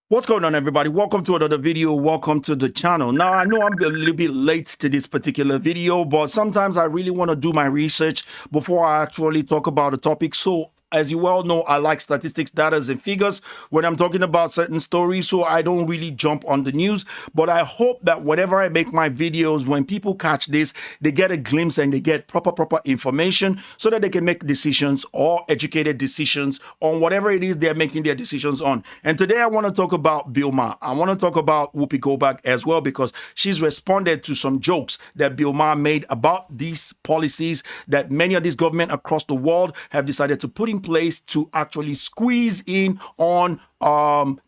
What's going on, everybody? Welcome to another video. Welcome to the channel. Now, I know I'm a little bit late to this particular video, but sometimes I really want to do my research before I actually talk about a topic. So, as you well know, I like statistics, data, and figures when I'm talking about certain stories, so I don't really jump on the news. But I hope that whenever I make my videos, when people catch this, they get a glimpse and they get proper information so that they can make decisions or educated decisions on whatever it is they're making their decisions on. And today I want to talk about Bill Maher. I want to talk about Whoopi Goldberg as well, because she's responded to some jokes that Bill Maher made about these policies that many of these governments across the world have decided to put in place to actually squeeze in on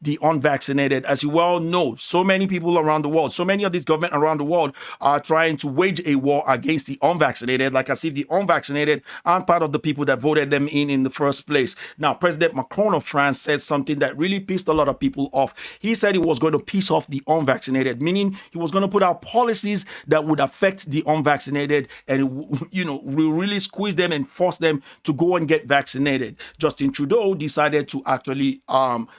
the unvaccinated. As you well know, so many people around the world, so many of these governments around the world are trying to wage a war against the unvaccinated, like as if the unvaccinated aren't part of the people that voted them in the first place. Now, President Macron of France said something that really pissed a lot of people off. He said he was going to piss off the unvaccinated, meaning he was going to put out policies that would affect the unvaccinated and, will really squeeze them and force them to go and get vaccinated. Justin Trudeau decided to actually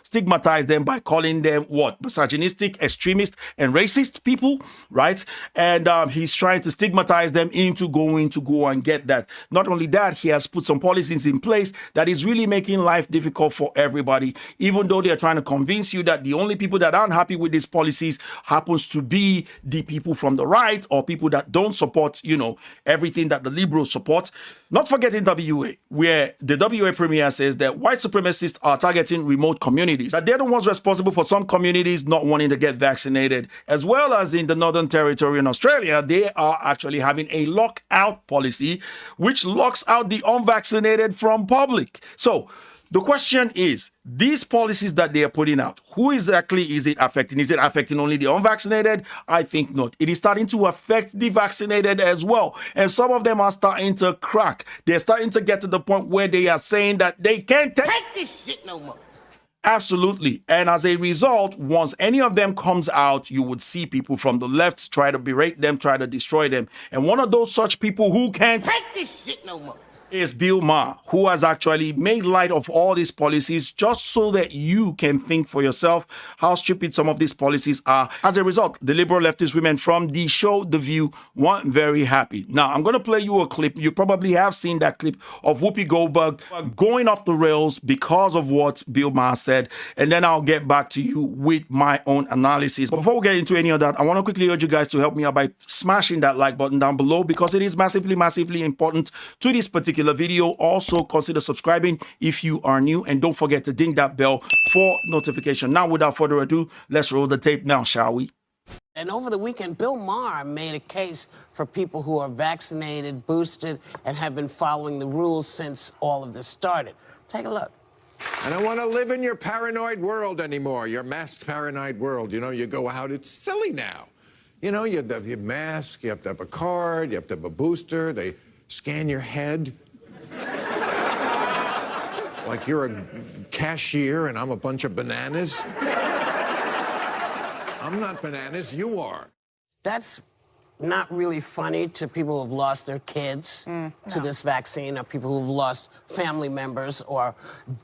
stigmatize them by calling them misogynistic, extremist, and racist people, right? And he's trying to stigmatize them into going to go and get that. Not only that, he has put some policies in place that is really making life difficult for everybody, even though they're trying to convince you that the only people that aren't happy with these policies happens to be the people from the right or people that don't support, everything that the liberals support. Not forgetting WA, where the WA premier says that white supremacists are targeting remote communities, that they're the ones responsible for some communities not wanting to get vaccinated, as well as in the Northern Territory in Australia, they are actually having a lockout policy, which locks out the unvaccinated from public. So the question is, these policies that they are putting out, who exactly is it affecting? Is it affecting only the unvaccinated? I think not. It is starting to affect the vaccinated as well. And some of them are starting to crack. They're starting to get to the point where they are saying that they can't take this shit no more. Absolutely. And as a result, once any of them comes out, you would see people from the left try to berate them, try to destroy them. And one of those such people who can't take this shit no more is Bill Maher, who has actually made light of all these policies just so that you can think for yourself how stupid some of these policies are. As a result, the liberal leftist women from the show The View weren't very happy. Now, I'm going to play you a clip. You probably have seen that clip of Whoopi Goldberg going off the rails because of what Bill Maher said, and then I'll get back to you with my own analysis. But before we get into any of that, I want to quickly urge you guys to help me out by smashing that like button down below, because it is massively important to this particular video. Also, consider subscribing if you are new, and don't forget to ding that bell for notification. Now, without further ado, let's roll the tape now, shall we? And over the weekend, Bill Maher made a case for people who are vaccinated, boosted, and have been following the rules since all of this started. Take a look. I don't want to live in your paranoid world anymore, your masked paranoid world. You go out, it's silly now. You have to have your mask, you have to have a card, you have to have a booster, they scan your head. Like you're a cashier and I'm a bunch of bananas. I'm not bananas, you are. That's not really funny to people who have lost their kids to this vaccine, or people who've lost family members or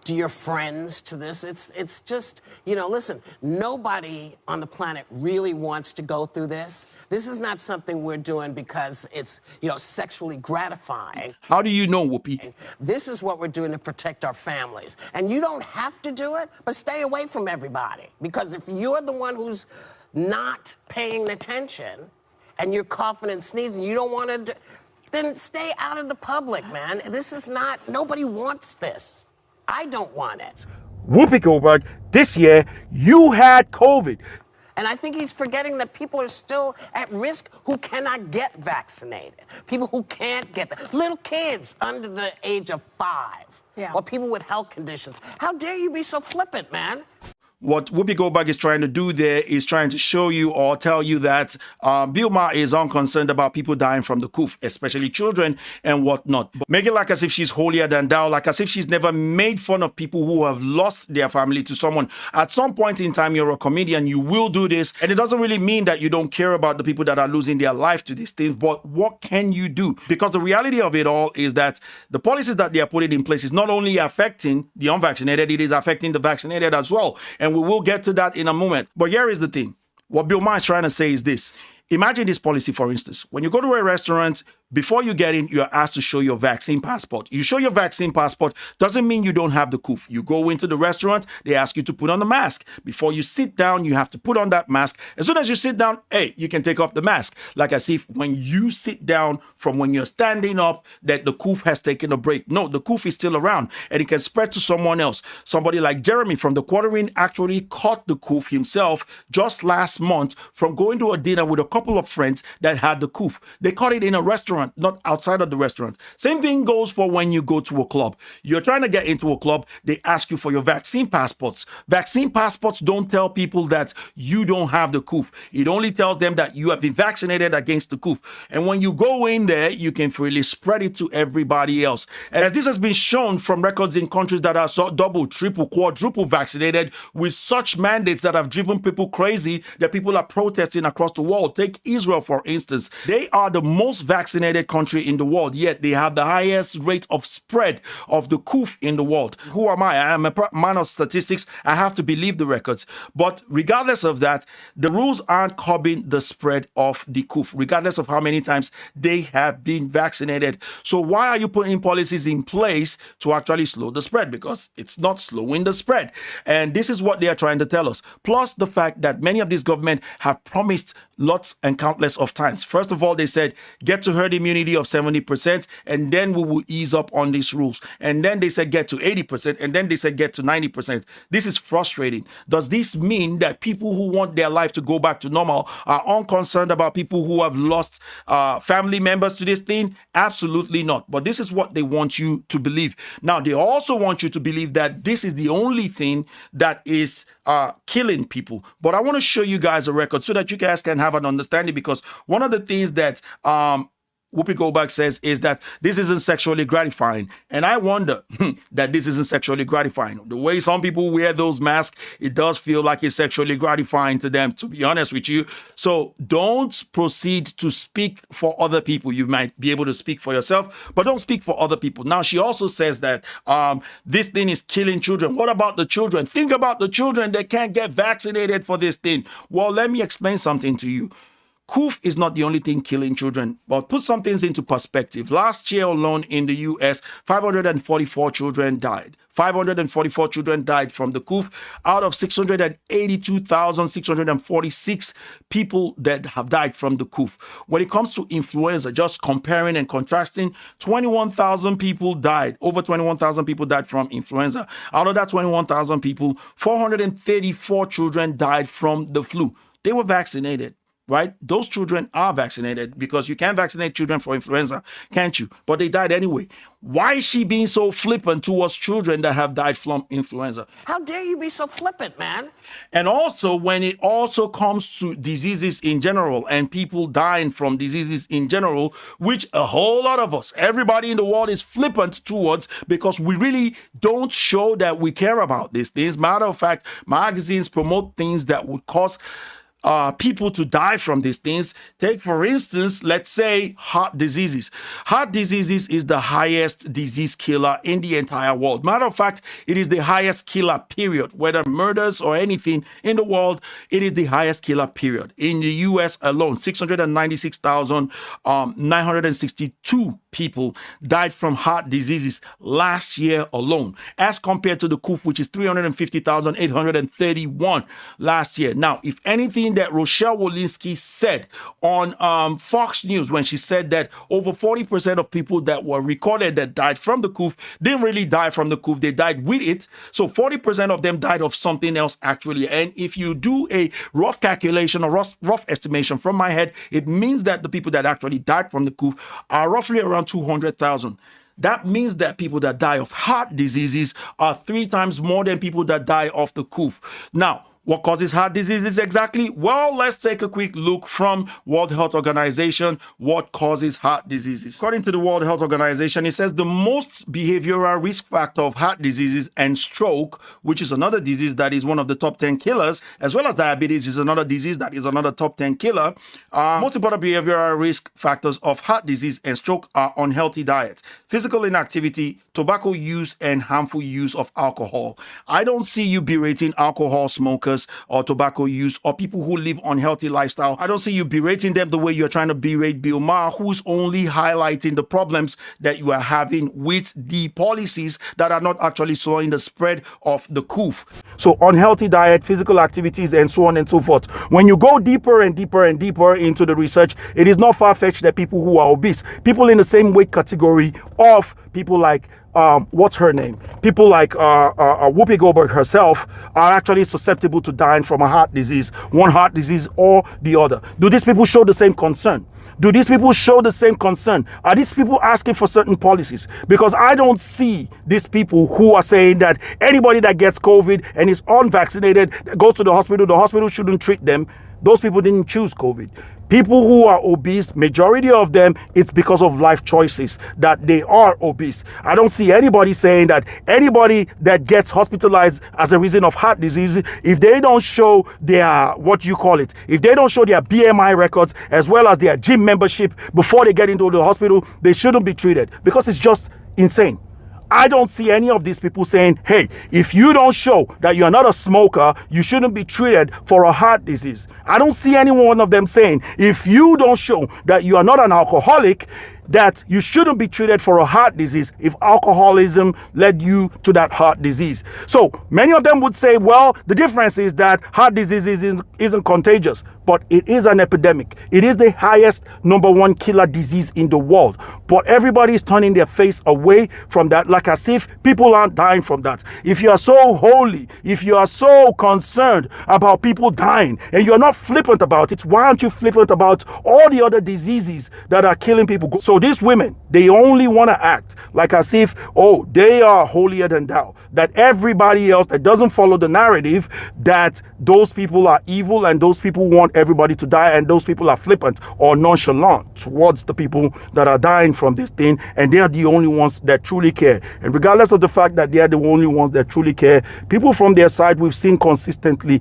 dear friends to this. It's just, listen, nobody on the planet really wants to go through this. This is not something we're doing because it's, sexually gratifying. How do you know, Whoopi? This is what we're doing to protect our families. And you don't have to do it, but stay away from everybody. Because if you're the one who's not paying attention, and you're coughing and sneezing, you don't want to, then stay out of the public, man. This is not, nobody wants this. I don't want it. Whoopi Goldberg, this year, you had COVID. And I think he's forgetting that people are still at risk who cannot get vaccinated. People who can't get that. Little kids under the age of 5. Yeah. Or people with health conditions. How dare you be so flippant, man? What Whoopi Goldberg is trying to do there is trying to show you or tell you that Bill Maher is unconcerned about people dying from the coof, especially children and whatnot. But make it like as if she's holier than thou, like as if she's never made fun of people who have lost their family to someone. At some point in time, you're a comedian, you will do this. And it doesn't really mean that you don't care about the people that are losing their life to these things. But what can you do? Because the reality of it all is that the policies that they are putting in place is not only affecting the unvaccinated, it is affecting the vaccinated as well. And and we will get to that in a moment. But here is the thing. What Bill Maher is trying to say is this. Imagine this policy, for instance. When you go to a restaurant, before you get in, you're asked to show your vaccine passport. You show your vaccine passport, doesn't mean you don't have the coof. You go into the restaurant, they ask you to put on the mask. Before you sit down, you have to put on that mask. As soon as you sit down, hey, you can take off the mask. Like as if when you sit down from when you're standing up, that the coof has taken a break. No, the coof is still around and it can spread to someone else. Somebody like Jeremy from the Quartering actually caught the coof himself just last month from going to a dinner with a couple of friends that had the coof. They caught it in a restaurant, not outside of the restaurant. Same thing goes for when you go to a club. You're trying to get into a club, they ask you for your vaccine passports. Vaccine passports don't tell people that you don't have the coof. It only tells them that you have been vaccinated against the coof. And when you go in there, you can freely spread it to everybody else. And as this has been shown from records in countries that are so double, triple, quadruple vaccinated with such mandates that have driven people crazy that people are protesting across the world. Take Israel, for instance. They are the most vaccinated country in the world, yet they have the highest rate of spread of the coof in the world. Who am I? I am a man of statistics. I have to believe the records. But regardless of that, the rules aren't curbing the spread of the coof, regardless of how many times they have been vaccinated. So why are you putting policies in place to actually slow the spread? Because it's not slowing the spread. And this is what they are trying to tell us. Plus the fact that many of these governments have promised lots and countless of times. First of all, they said, get to herd immunity of 70%, and then we will ease up on these rules. And then they said, get to 80%, and then they said, get to 90%. This is frustrating. Does this mean that people who want their life to go back to normal are unconcerned about people who have lost family members to this thing? Absolutely not. But this is what they want you to believe. Now, they also want you to believe that this is the only thing that is killing people. But I want to show you guys a record so that you guys can have an understanding, because one of the things that Whoopi Goldberg says is that this isn't sexually gratifying. And I wonder that this isn't sexually gratifying. The way some people wear those masks, it does feel like it's sexually gratifying to them, to be honest with you. So don't proceed to speak for other people. You might be able to speak for yourself, but don't speak for other people. Now, she also says that this thing is killing children. What about the children? Think about the children that can't get vaccinated for this thing. Well, let me explain something to you. Coof is not the only thing killing children, but put some things into perspective. Last year alone in the US, 544 children died. 544 children died from the coof out of 682,646 people that have died from the coof. When it comes to influenza, just comparing and contrasting, 21,000 people died. Over 21,000 people died from influenza. Out of that 21,000 people, 434 children died from the flu. They were vaccinated. Right? Those children are vaccinated, because you can't vaccinate children for influenza, can't you? But they died anyway. Why is she being so flippant towards children that have died from influenza? How dare you be so flippant, man? And also, when it also comes to diseases in general and people dying from diseases in general, which a whole lot of us, everybody in the world is flippant towards, because we really don't show that we care about these things. Matter of fact, magazines promote things that would cause people to die from these things. Take, for instance, let's say heart diseases. Heart diseases is the highest disease killer in the entire world. Matter of fact, it is the highest killer, period. Whether murders or anything in the world, it is the highest killer, period. In the US alone, 696,962 people died from heart diseases last year alone, as compared to the coof, which is 350,831 last year. Now, if anything that Rochelle Walensky said on Fox News, when she said that over 40% of people that were recorded that died from the coof didn't really die from the coof, they died with it. So 40% of them died of something else, actually. And if you do a rough calculation or rough estimation from my head, it means that the people that actually died from the coof are roughly around 200,000. That means that people that die of heart diseases are 3 times more than people that die of the coof. Now, What causes heart diseases exactly? Well, let's take a quick look from World Health Organization. What causes heart diseases? According to the World Health Organization, it says the most behavioral risk factor of heart diseases and stroke, which is another disease that is one of the top 10 killers, as well as diabetes is another disease that is another top 10 killer. Most important behavioral risk factors of heart disease and stroke are unhealthy diet, physical inactivity, tobacco use, and harmful use of alcohol. I don't see you berating alcohol smokers or tobacco use or people who live unhealthy lifestyle. I don't see you berating them the way you're trying to berate Bill Maher, who's only highlighting the problems that you are having with the policies that are not actually slowing the spread of the coof. So unhealthy diet, physical activities, and so on and so forth. When you go deeper and deeper and deeper into the research, it is not far-fetched that people who are obese, people in the same weight category of people like what's her name? People like Whoopi Goldberg herself are actually susceptible to dying from a heart disease, one heart disease or the other. Do these people show the same concern? Do these people show the same concern? Are these people asking for certain policies? Because I don't see these people who are saying that anybody that gets COVID and is unvaccinated, goes to the hospital shouldn't treat them. Those people didn't choose COVID. People who are obese, majority of them, it's because of life choices that they are obese. I don't see anybody saying that anybody that gets hospitalized as a reason of heart disease, if they don't show their, if they don't show their BMI records as well as their gym membership before they get into the hospital, they shouldn't be treated because it's just insane. I don't see any of these people saying, hey, if you don't show that you're not a smoker, you shouldn't be treated for a heart disease. I don't see any one of them saying, if you don't show that you are not an alcoholic, that you shouldn't be treated for a heart disease if alcoholism led you to that heart disease. So many of them would say, well, the difference is that heart disease isn't contagious, but it is an epidemic. It is the highest #1 killer disease in the world. But everybody is turning their face away from that, like as if people aren't dying from that. If you are so holy, if you are so concerned about people dying, and you're not flippant about it, why aren't you flippant about all the other diseases that are killing people? So these women, they only want to act like as if, oh, they are holier than thou. That everybody else that doesn't follow the narrative, that those people are evil and those people want everybody to die and those people are flippant or nonchalant towards the people that are dying from this thing, and they are the only ones that truly care. And regardless of the fact that they are the only ones that truly care, people from their side we've seen consistently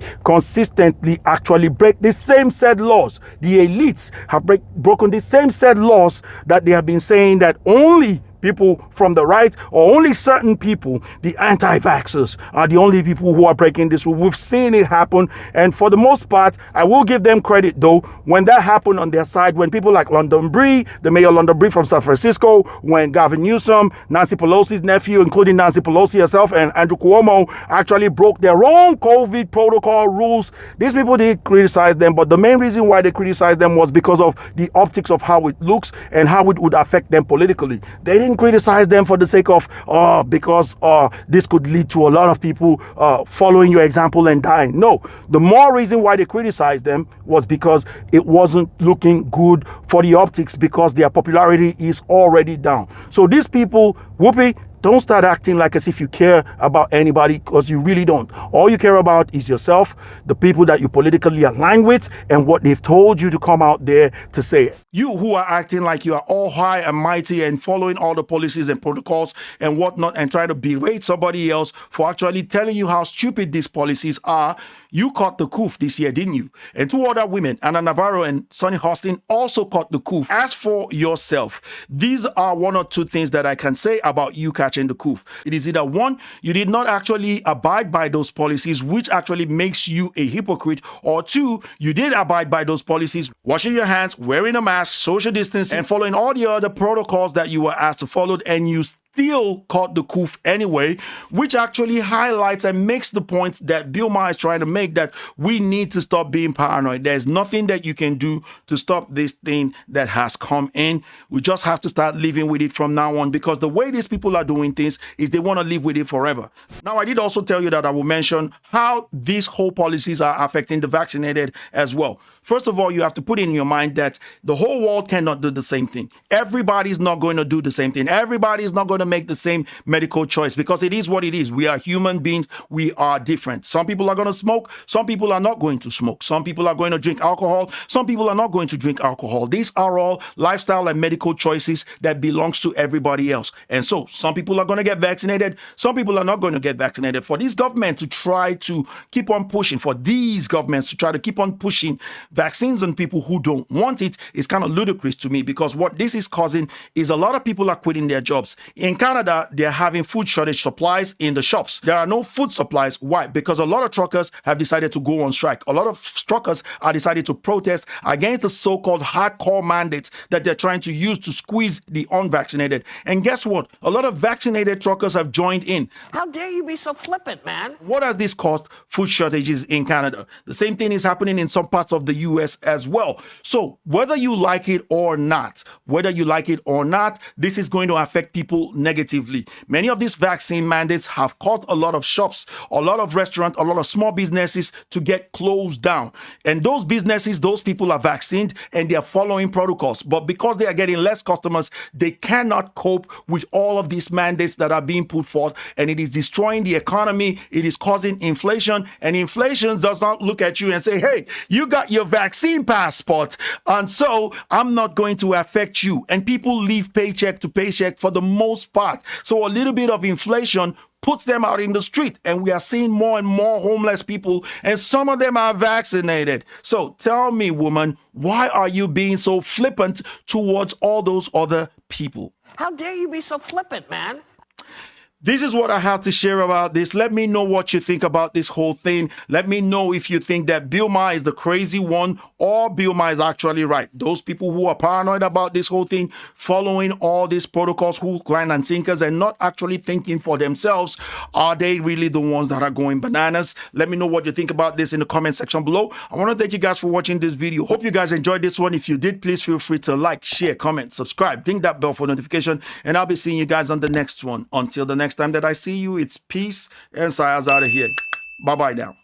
actually break the same said laws. The elites have broken the same said laws that they have been saying that only people from the right or only certain people, the anti-vaxxers, are the only people who are breaking this rule. We've seen it happen, and for the most part, I will give them credit though, when that happened on their side, when people like London Bree, the Mayor London Bree from San Francisco, when Gavin Newsom, Nancy Pelosi's nephew, including Nancy Pelosi herself and Andrew Cuomo, actually broke their own COVID protocol rules. These people did criticize them, but the main reason why they criticized them was because of the optics of how it looks and how it would affect them politically. They didn't criticize them for the sake of because this could lead to a lot of people following your example and dying. No, the more reason why they criticized them was because it wasn't looking good for the optics, because their popularity is already down. So these people, Whoopi, don't start acting like as if you care about anybody, because you really don't. All you care about is yourself, the people that you politically align with, and what they've told you to come out there to say. You who are acting like you are all high and mighty and following all the policies and protocols and whatnot and trying to berate somebody else for actually telling you how stupid these policies are, you caught the coof this year, didn't you? And two other women, Anna Navarro and Sonny Hostin, also caught the coof. As for yourself, these are one or two things that I can say about you catching the coof. It is either one, you did not actually abide by those policies, which actually makes you a hypocrite, or two, you did abide by those policies, washing your hands, wearing a mask, social distancing, and following all the other protocols that you were asked to follow, and you still caught the coof anyway, which actually highlights and makes the point that Bill Maher is trying to make, that we need to stop being paranoid. There's nothing that you can do to stop this thing that has come in. We just have to start living with it from now on, because the way these people are doing things is they want to live with it forever. Now, I did also tell you that I will mention how these whole policies are affecting the vaccinated as well. First of all, you have to put in your mind that the whole world cannot do the same thing. Everybody's not going to do the same thing. Everybody's not going to to make the same medical choice because it is what it is. We are human beings. We are different. Some people are going to smoke. Some people are not going to smoke. Some people are going to drink alcohol. Some people are not going to drink alcohol. These are all lifestyle and medical choices that belongs to everybody else. And so some people are going to get vaccinated. Some people are not going to get vaccinated. For this government to try to keep on pushing, for these governments to try to keep on pushing vaccines on people who don't want it is kind of ludicrous to me, because what this is causing is a lot of people are quitting their jobs. In Canada, they're having food shortage supplies in the shops. There are no food supplies. Why? Because a lot of truckers have decided to go on strike. A lot of truckers are decided to protest against the so-called hardcore mandates that they're trying to use to squeeze the unvaccinated. And guess what? A lot of vaccinated truckers have joined in. How dare you be so flippant, man? What has this caused? Food shortages in Canada. The same thing is happening in some parts of the US as well. So whether you like it or not, this is going to affect people negatively. Many of these vaccine mandates have caused a lot of shops, a lot of restaurants, a lot of small businesses to get closed down. And those businesses, those people are vaccinated and they are following protocols. But because they are getting less customers, they cannot cope with all of these mandates that are being put forth. And it is destroying the economy. It is causing inflation. And inflation does not look at you and say, hey, you got your vaccine passport, and so I'm not going to affect you. And people live paycheck to paycheck for the most part. So a little bit of inflation puts them out in the street, and we are seeing more and more homeless people, and some of them are vaccinated. So tell me, woman, why are you being so flippant towards all those other people? How dare you be so flippant, man? This is what I have to share about this. Let me know what you think about this whole thing. Let me know if you think that Bill Maher is the crazy one or Bill Maher is actually right. Those people who are paranoid about this whole thing, following all these protocols, hook, line, and sinkers, and not actually thinking for themselves, are they really the ones that are going bananas? Let me know what you think about this in the comment section below. I want to thank you guys for watching this video. Hope you guys enjoyed this one. If you did, please feel free to like, share, comment, subscribe, ding that bell for notification, and I'll be seeing you guys on the next one. Until the next time that I see you, it's peace and Saya's out of here. Bye-bye now.